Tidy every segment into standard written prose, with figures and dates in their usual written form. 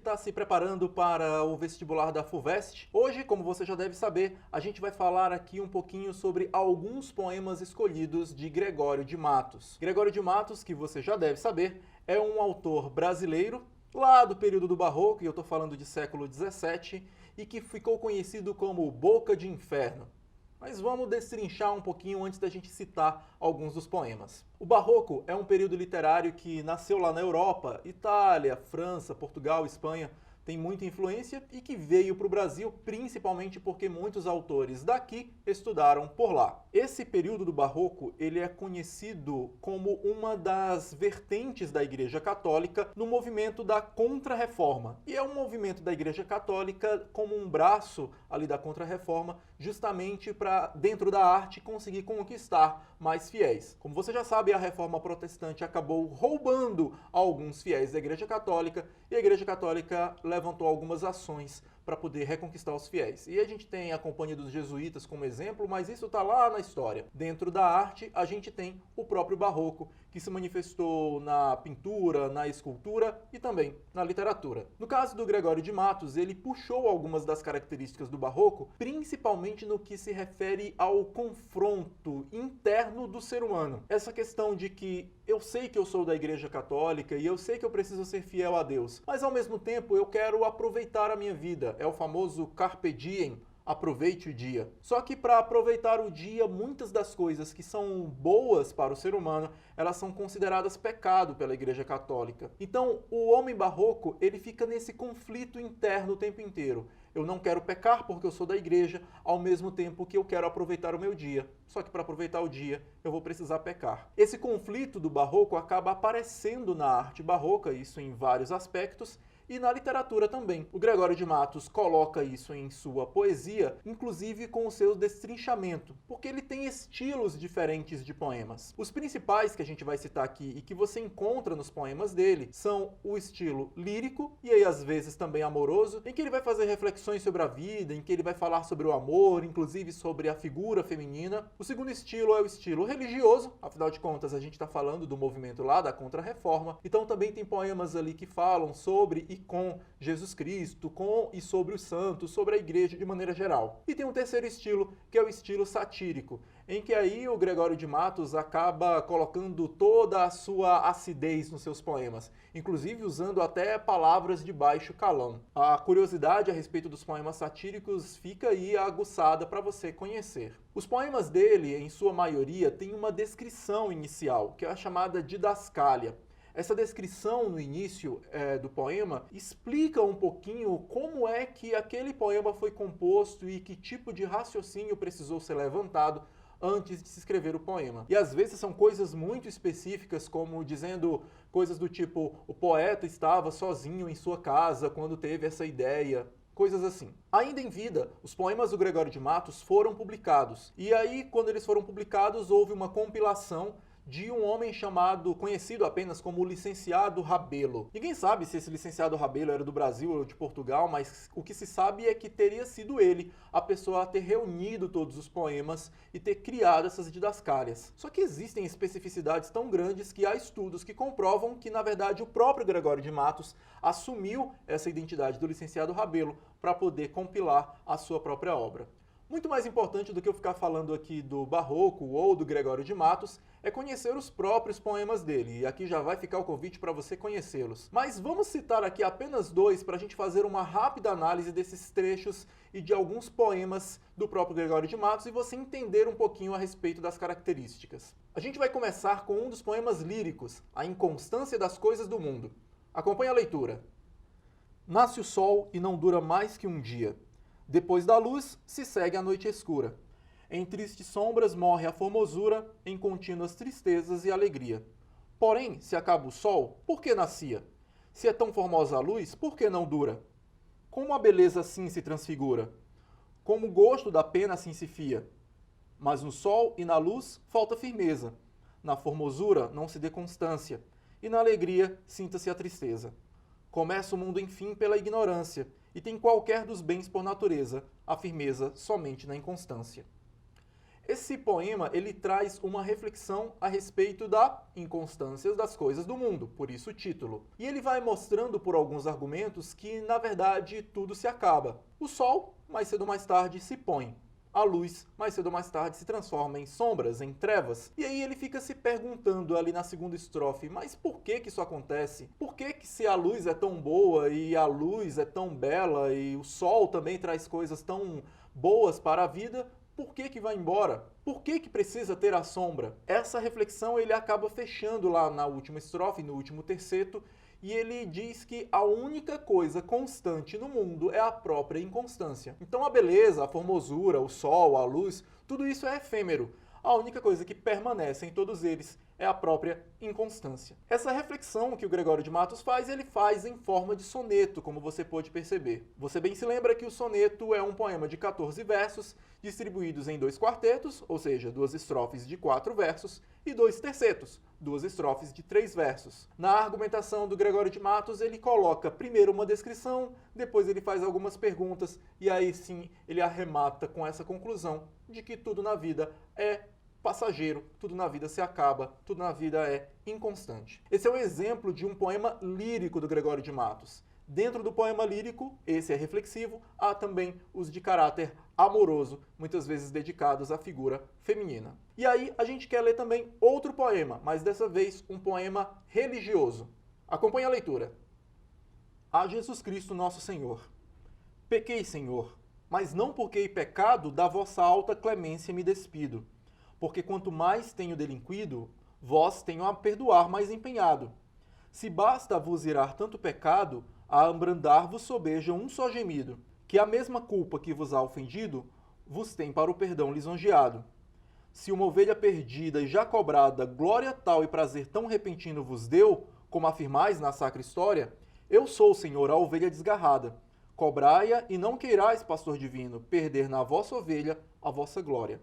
está se preparando para o vestibular da FUVEST, hoje, como você já deve saber, a gente vai falar aqui um pouquinho sobre alguns poemas escolhidos de Gregório de Matos. Gregório de Matos, que você já deve saber, é um autor brasileiro, lá do período do Barroco, e eu estou falando de século XVII, e que ficou conhecido como Boca de Inferno. Mas vamos destrinchar um pouquinho antes da gente citar alguns dos poemas. O Barroco é um período literário que nasceu lá na Europa, Itália, França, Portugal, Espanha, tem muita influência e que veio para o Brasil principalmente porque muitos autores daqui estudaram por lá. Esse período do Barroco, ele é conhecido como uma das vertentes da Igreja Católica no movimento da Contra-Reforma. E é um movimento da Igreja Católica como um braço ali da Contra-Reforma, justamente para, dentro da arte, conseguir conquistar mais fiéis. Como você já sabe, a Reforma Protestante acabou roubando alguns fiéis da Igreja Católica e a Igreja Católica levantou algumas ações para poder reconquistar os fiéis. E a gente tem a Companhia dos Jesuítas como exemplo, mas isso está lá na história. Dentro da arte, a gente tem o próprio Barroco, que se manifestou na pintura, na escultura e também na literatura. No caso do Gregório de Matos, ele puxou algumas das características do Barroco, principalmente no que se refere ao confronto interno do ser humano. Essa questão de que eu sei que eu sou da Igreja Católica e eu sei que eu preciso ser fiel a Deus, mas ao mesmo tempo eu quero aproveitar a minha vida. É o famoso carpe diem, aproveite o dia. Só que para aproveitar o dia, muitas das coisas que são boas para o ser humano, elas são consideradas pecado pela Igreja Católica. Então, o homem barroco, ele fica nesse conflito interno o tempo inteiro. Eu não quero pecar porque eu sou da igreja, ao mesmo tempo que eu quero aproveitar o meu dia. Só que para aproveitar o dia, eu vou precisar pecar. Esse conflito do barroco acaba aparecendo na arte barroca, isso em vários aspectos, e na literatura também. O Gregório de Matos coloca isso em sua poesia, inclusive com o seu destrinchamento, porque ele tem estilos diferentes de poemas. Os principais que a gente vai citar aqui e que você encontra nos poemas dele são o estilo lírico, e aí às vezes também amoroso, em que ele vai fazer reflexões sobre a vida, em que ele vai falar sobre o amor, inclusive sobre a figura feminina. O segundo estilo é o estilo religioso, afinal de contas a gente está falando do movimento lá da Contra-Reforma, então também tem poemas ali que falam sobre e com Jesus Cristo, com e sobre os santos, sobre a igreja de maneira geral. E tem um terceiro estilo, que é o estilo satírico, em que aí o Gregório de Matos acaba colocando toda a sua acidez nos seus poemas, inclusive usando até palavras de baixo calão. A curiosidade a respeito dos poemas satíricos fica aí aguçada para você conhecer. Os poemas dele, em sua maioria, têm uma descrição inicial, que é a chamada didascália. Essa descrição no início do poema explica um pouquinho como é que aquele poema foi composto e que tipo de raciocínio precisou ser levantado antes de se escrever o poema. E às vezes são coisas muito específicas, como dizendo coisas do tipo: o poeta estava sozinho em sua casa quando teve essa ideia. Coisas assim. Ainda em vida, os poemas do Gregório de Matos foram publicados. E aí, quando eles foram publicados, houve uma compilação de um homem conhecido apenas como Licenciado Rabelo. Ninguém sabe se esse Licenciado Rabelo era do Brasil ou de Portugal, mas o que se sabe é que teria sido ele a pessoa a ter reunido todos os poemas e ter criado essas didascálias. Só que existem especificidades tão grandes que há estudos que comprovam que, na verdade, o próprio Gregório de Matos assumiu essa identidade do Licenciado Rabelo para poder compilar a sua própria obra. Muito mais importante do que eu ficar falando aqui do Barroco ou do Gregório de Matos é conhecer os próprios poemas dele, e aqui já vai ficar o convite para você conhecê-los. Mas vamos citar aqui apenas dois para a gente fazer uma rápida análise desses trechos e de alguns poemas do próprio Gregório de Matos e você entender um pouquinho a respeito das características. A gente vai começar com um dos poemas líricos, A Inconstância das Coisas do Mundo. Acompanhe a leitura. Nasce o sol e não dura mais que um dia. Depois da luz, se segue a noite escura. Em tristes sombras morre a formosura, em contínuas tristezas e alegria. Porém, se acaba o sol, por que nascia? Se é tão formosa a luz, por que não dura? Como a beleza assim se transfigura? Como o gosto da pena assim se fia? Mas no sol e na luz falta firmeza. Na formosura não se dê constância, e na alegria sinta-se a tristeza. Começa o mundo enfim pela ignorância, e tem qualquer dos bens por natureza, a firmeza somente na inconstância. Esse poema, ele traz uma reflexão a respeito da inconstância das coisas do mundo, por isso o título. E ele vai mostrando por alguns argumentos que, na verdade, tudo se acaba. O sol, mais cedo ou mais tarde, se põe. A luz, mais cedo ou mais tarde, se transforma em sombras, em trevas. E aí ele fica se perguntando ali na segunda estrofe, mas por que isso acontece? Por que se a luz é tão boa e a luz é tão bela e o sol também traz coisas tão boas para a vida, por que vai embora? Por que precisa ter a sombra? Essa reflexão ele acaba fechando lá na última estrofe, no último terceto, e ele diz que a única coisa constante no mundo é a própria inconstância. Então a beleza, a formosura, o sol, a luz, tudo isso é efêmero. A única coisa que permanece em todos eles é a própria inconstância. Essa reflexão que o Gregório de Matos faz, ele faz em forma de soneto, como você pode perceber. Você bem se lembra que o soneto é um poema de 14 versos, distribuídos em 2 quartetos, ou seja, 2 estrofes de 4 versos, e 2 tercetos, 2 estrofes de 3 versos. Na argumentação do Gregório de Matos, ele coloca primeiro uma descrição, depois ele faz algumas perguntas, e aí sim ele arremata com essa conclusão de que tudo na vida é passageiro, tudo na vida se acaba, tudo na vida é inconstante. Esse é um exemplo de um poema lírico do Gregório de Matos. Dentro do poema lírico, esse é reflexivo, há também os de caráter amoroso, muitas vezes dedicados à figura feminina. E aí a gente quer ler também outro poema, mas dessa vez um poema religioso. Acompanhe a leitura. A Jesus Cristo nosso Senhor. Pequei, Senhor, mas não porque em pecado da vossa alta clemência me despido. Porque quanto mais tenho delinquido, vós tenho a perdoar mais empenhado. Se basta vos irar tanto pecado, a abrandar-vos sobeja um só gemido, que a mesma culpa que vos há ofendido, vos tem para o perdão lisonjeado. Se uma ovelha perdida e já cobrada, glória tal e prazer tão repentino vos deu, como afirmais na sacra história, eu sou, Senhor, a ovelha desgarrada. Cobrai-a e não queirais, pastor divino, perder na vossa ovelha a vossa glória.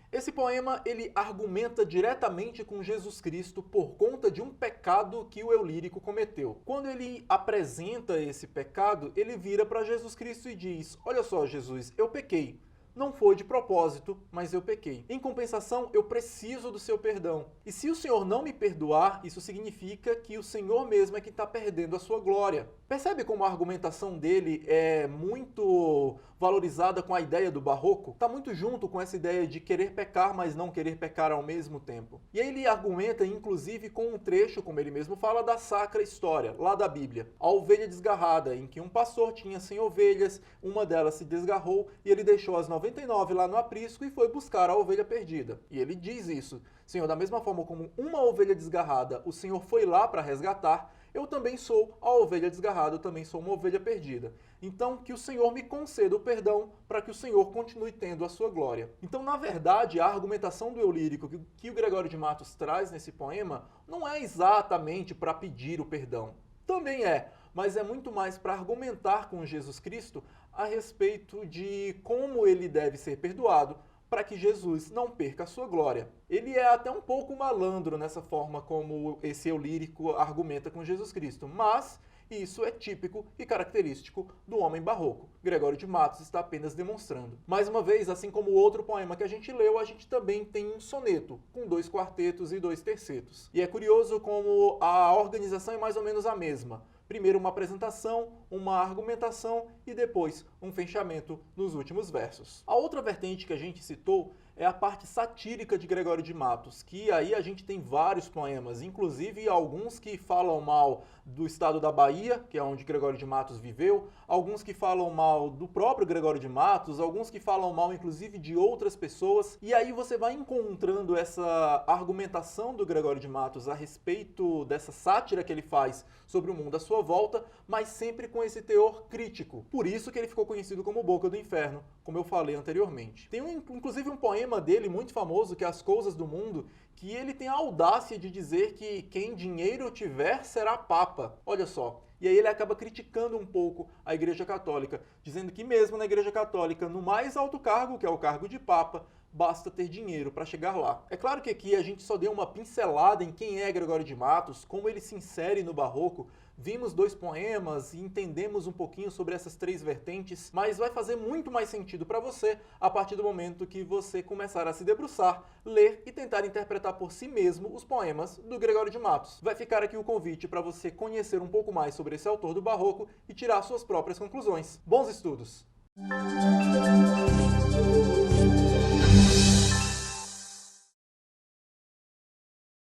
Esse poema, ele argumenta diretamente com Jesus Cristo por conta de um pecado que o eu lírico cometeu. Quando ele apresenta esse pecado, ele vira para Jesus Cristo e diz: olha só, Jesus, eu pequei. Não foi de propósito, mas eu pequei. Em compensação, eu preciso do seu perdão. E se o Senhor não me perdoar, isso significa que o Senhor mesmo é que está perdendo a sua glória. Percebe como a argumentação dele é muito valorizada com a ideia do barroco? Está muito junto com essa ideia de querer pecar, mas não querer pecar ao mesmo tempo. E aí ele argumenta, inclusive, com um trecho, como ele mesmo fala, da sacra história, lá da Bíblia. A ovelha desgarrada, em que um pastor tinha 100 ovelhas, uma delas se desgarrou e ele deixou as 99 lá no aprisco e foi buscar a ovelha perdida. E ele diz isso: Senhor, da mesma forma como uma ovelha desgarrada o Senhor foi lá para resgatar, eu também sou a ovelha desgarrada, eu também sou uma ovelha perdida. Então, que o Senhor me conceda o perdão para que o Senhor continue tendo a sua glória. Então, na verdade, a argumentação do eu lírico que o Gregório de Matos traz nesse poema não é exatamente para pedir o perdão. Também é, mas é muito mais para argumentar com Jesus Cristo a respeito de como ele deve ser perdoado para que Jesus não perca a sua glória. Ele é até um pouco malandro nessa forma como esse eu lírico argumenta com Jesus Cristo, mas isso é típico e característico do homem barroco. Gregório de Matos está apenas demonstrando. Mais uma vez, assim como o outro poema que a gente leu, a gente também tem um soneto, com 2 quartetos e 2 tercetos. E é curioso como a organização é mais ou menos a mesma. Primeiro uma apresentação, uma argumentação e depois um fechamento nos últimos versos. A outra vertente que a gente citou é a parte satírica de Gregório de Matos, que aí a gente tem vários poemas, inclusive alguns que falam mal do estado da Bahia, que é onde Gregório de Matos viveu, alguns que falam mal do próprio Gregório de Matos, alguns que falam mal inclusive de outras pessoas, e aí você vai encontrando essa argumentação do Gregório de Matos a respeito dessa sátira que ele faz sobre o mundo à sua volta, mas sempre com esse teor crítico. Por isso que ele ficou conhecido como Boca do Inferno, como eu falei anteriormente. Tem inclusive um poema dele muito famoso, que é As Coisas do Mundo, que ele tem a audácia de dizer que quem dinheiro tiver será papa. Olha só. E aí ele acaba criticando um pouco a Igreja Católica, dizendo que mesmo na Igreja Católica, no mais alto cargo, que é o cargo de papa, basta ter dinheiro para chegar lá. É claro que aqui a gente só deu uma pincelada em quem é Gregório de Matos, como ele se insere no barroco, Vimos 2 poemas e entendemos um pouquinho sobre essas 3 vertentes, mas vai fazer muito mais sentido para você a partir do momento que você começar a se debruçar, ler e tentar interpretar por si mesmo os poemas do Gregório de Matos. Vai ficar aqui o convite para você conhecer um pouco mais sobre esse autor do Barroco e tirar suas próprias conclusões. Bons estudos!